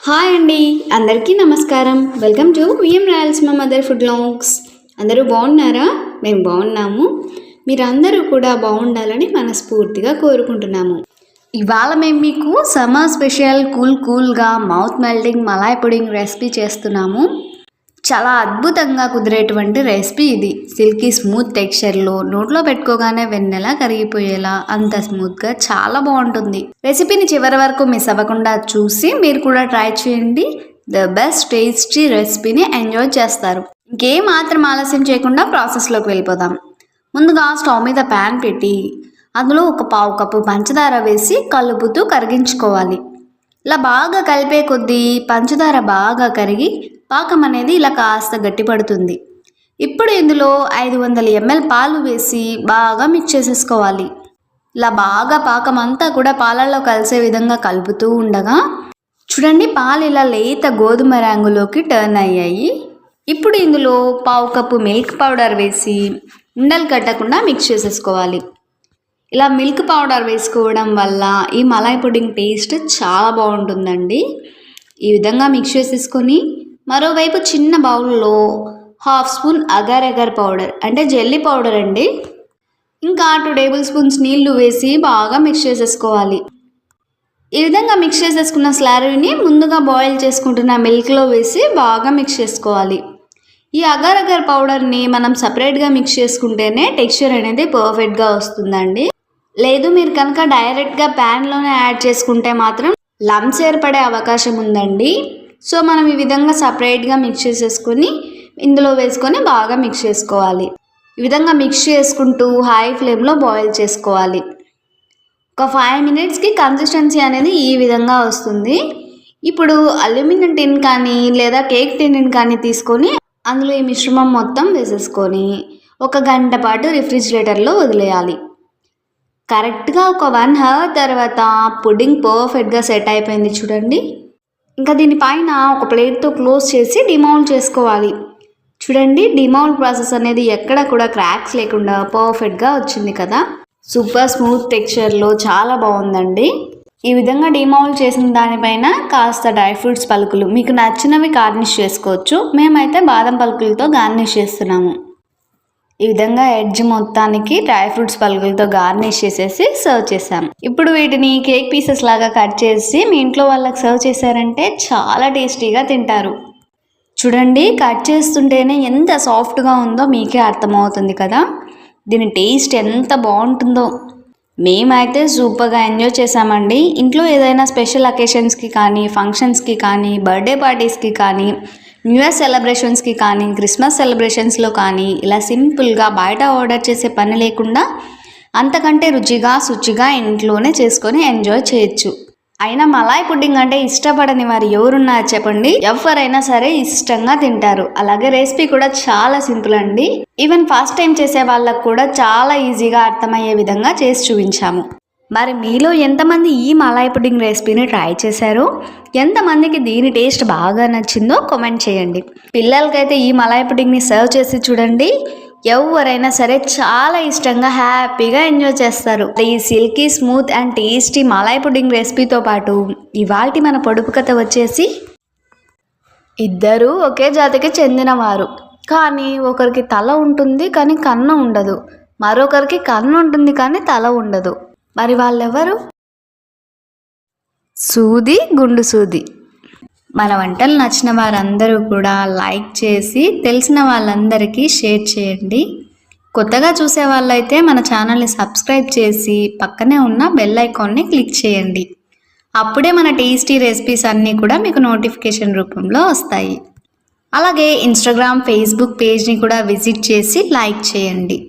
Hi అండి, అందరికీ నమస్కారం. Welcome to VM Rayalaseema mother food logs. అందరూ బాగున్నారా? మేము బాగున్నాము. మీరందరూ కూడా బాగుండాలని మనస్ఫూర్తిగా కోరుకుంటున్నాము. ఇవాళ మేము మీకు సమ్మర్ స్పెషల్ కూల్గా mouth melting malai pudding recipe చేస్తున్నాము. చాలా అద్భుతంగా కుదిరేటువంటి రెసిపీ ఇది. సిల్కీ స్మూత్ టెక్స్చర్లో నోట్లో పెట్టుకోగానే వెన్నెలా కరిగిపోయేలా అంత స్మూత్గా చాలా బాగుంటుంది. రెసిపీని చివరి వరకు మిస్ అవ్వకుండా చూసి మీరు కూడా ట్రై చేయండి. ద బెస్ట్ టేస్టీ రెసిపీని ఎంజాయ్ చేస్తారు. ఇంకేం మాత్రం ఆలస్యం చేయకుండా ప్రాసెస్లోకి వెళ్ళిపోదాం. ముందుగా స్టవ్ మీద ప్యాన్ పెట్టి అందులో ఒక పావు కప్పు పంచదార వేసి కలుపుతూ కరిగించుకోవాలి. ఇలా బాగా కలిపే కొద్దీ పంచదార బాగా కరిగి పాకం అనేది ఇలా కాస్త గట్టిపడుతుంది. ఇప్పుడు ఇందులో 500 ml పాలు వేసి బాగా మిక్స్ చేసేసుకోవాలి. ఇలా బాగా పాకం అంతా కూడా పాలల్లో కలిసే విధంగా కలుపుతూ ఉండగా చూడండి, పాలు ఇలా లేత గోధుమ రంగులోకి టర్న్ అయ్యాయి. ఇప్పుడు ఇందులో పావు కప్పు మిల్క్ పౌడర్ వేసి ఉండలు కట్టకుండా మిక్స్ చేసేసుకోవాలి. ఇలా మిల్క్ పౌడర్ వేసుకోవడం వల్ల ఈ మలాయ్ పుడింగ్ టేస్ట్ చాలా బాగుంటుందండి. ఈ విధంగా మిక్స్ చేసేసుకొని మరోవైపు చిన్న బౌల్లో 1/2 స్పూన్ అగర్ అగర్ పౌడర్ అంటే జెల్లీ పౌడర్ అండి, ఇంకా 2 టేబుల్ స్పూన్స్ నీళ్లు వేసి బాగా మిక్స్ చేసేసుకోవాలి. ఈ విధంగా మిక్స్ చేసేసుకున్న స్లర్రీని ముందుగా బాయిల్ చేసుకుంటున్న మిల్క్లో వేసి బాగా మిక్స్ చేసుకోవాలి. ఈ అగర్ అగర్ పౌడర్ని మనం సపరేట్గా మిక్స్ చేసుకుంటేనే టెక్స్చర్ అనేది పర్ఫెక్ట్గా వస్తుందండి. లేదు మీరు కనుక డైరెక్ట్గా ప్యాన్లోనే యాడ్ చేసుకుంటే మాత్రం లమ్స్ ఏర్పడే అవకాశం ఉందండి. సో మనం ఈ విధంగా సపరేట్గా మిక్స్ చేసేసుకొని ఇందులో వేసుకొని బాగా మిక్స్ చేసుకోవాలి. ఈ విధంగా మిక్స్ చేసుకుంటూ హై ఫ్లేమ్లో బాయిల్ చేసుకోవాలి. ఒక 5 మినిట్స్కి కన్సిస్టెన్సీ అనేది ఈ విధంగా వస్తుంది. ఇప్పుడు అల్యూమినియం టిన్ కానీ లేదా కేక్ టిన్ కానీ తీసుకొని అందులో ఈ మిశ్రమం మొత్తం వేసేసుకొని 1 గంట పాటు రిఫ్రిజిరేటర్లో వదిలేయాలి. కరెక్ట్గా ఒక 1 అవర్ తర్వాత పుడ్డింగ్ పర్ఫెక్ట్గా సెట్ అయిపోయింది చూడండి. ఇంకా దీనిపైన ఒక ప్లేట్తో క్లోజ్ చేసి డిమౌల్డ్ చేసుకోవాలి. చూడండి, డిమౌల్డ్ ప్రాసెస్ అనేది ఎక్కడ కూడా క్రాక్స్ లేకుండా పర్ఫెక్ట్గా వచ్చింది కదా. సూపర్ స్మూత్ టెక్స్చర్లో చాలా బాగుందండి. ఈ విధంగా డిమౌల్డ్ చేసిన దానిపైన కాస్త డ్రై ఫ్రూట్స్ పలుకులు మీకు నచ్చినవి గార్నిష్ చేసుకోవచ్చు. మేమైతే బాదం పలుకులతో గార్నిష్ చేస్తున్నాము. ఈ విధంగా ఎడ్జ్ మొత్తానికి డ్రై ఫ్రూట్స్ పలుకులతో గార్నిష్ చేసేసి సర్వ్ చేసాం. ఇప్పుడు వీటిని కేక్ పీసెస్ లాగా కట్ చేసి మీ ఇంట్లో వాళ్ళకి సర్వ్ చేశారంటే చాలా టేస్టీగా తింటారు. చూడండి, కట్ చేస్తుంటేనే ఎంత సాఫ్ట్గా ఉందో మీకే అర్థమవుతుంది కదా. దీని టేస్ట్ ఎంత బాగుంటుందో. మేమైతే సూపర్గా ఎంజాయ్ చేసామండి. ఇంట్లో ఏదైనా స్పెషల్ అకేషన్స్కి కానీ, ఫంక్షన్స్కి కానీ, బర్త్డే పార్టీస్కి కానీ, న్యూ ఇయర్ సెలబ్రేషన్స్కి కానీ, క్రిస్మస్ సెలబ్రేషన్స్లో కానీ ఇలా సింపుల్గా బయట ఆర్డర్ చేసే పని లేకుండా అంతకంటే రుచిగా శుచిగా ఇంట్లోనే చేసుకొని ఎంజాయ్ చేయొచ్చు. అయినా మలాయ్ పుడ్డింగ్ అంటే ఇష్టపడని వారు ఎవరున్నారు చెప్పండి? ఎవరైనా సరే ఇష్టంగా తింటారు. అలాగే రెసిపీ కూడా చాలా సింపుల్ అండి. ఈవెన్ ఫస్ట్ టైం చేసే వాళ్ళకు కూడా చాలా ఈజీగా అర్థమయ్యే విధంగా చేసి చూపించాము. మరి మీలో ఎంతమంది ఈ మలాయ్ పుడ్డింగ్ రెసిపీని ట్రై చేశారో, ఎంతమందికి దీని టేస్ట్ బాగా నచ్చిందో కామెంట్ చేయండి. పిల్లలకైతే ఈ మలాయ్ పుడ్డింగ్ని సర్వ్ చేసి చూడండి, ఎవరైనా సరే చాలా ఇష్టంగా హ్యాపీగా ఎంజాయ్ చేస్తారు. ఈ silky smooth and tasty Malay pudding రెసిపీతో పాటు ఇవాల్టి మన పొడుపు కథ వచ్చేసి, ఇద్దరు ఒకే జాతికి చెందినవారు, కానీ ఒకరికి తల ఉంటుంది కానీ కన్ను ఉండదు, మరొకరికి కన్ను ఉంటుంది కానీ తల ఉండదు. మరి వాళ్ళెవరు? సూది గుండు సూది. మన వంటలు నచ్చిన వారందరూ కూడా లైక్ చేసి తెలిసిన వాళ్ళందరికీ షేర్ చేయండి. కొత్తగా చూసే వాళ్ళైతే మన ఛానల్ని సబ్స్క్రైబ్ చేసి పక్కనే ఉన్న బెల్ ఐకాన్ని క్లిక్ చేయండి. అప్పుడే మన టేస్టీ రెసిపీస్ అన్నీ కూడా మీకు నోటిఫికేషన్ రూపంలో వస్తాయి. అలాగే ఇన్స్టాగ్రామ్, ఫేస్బుక్ పేజ్ని కూడా విజిట్ చేసి లైక్ చేయండి.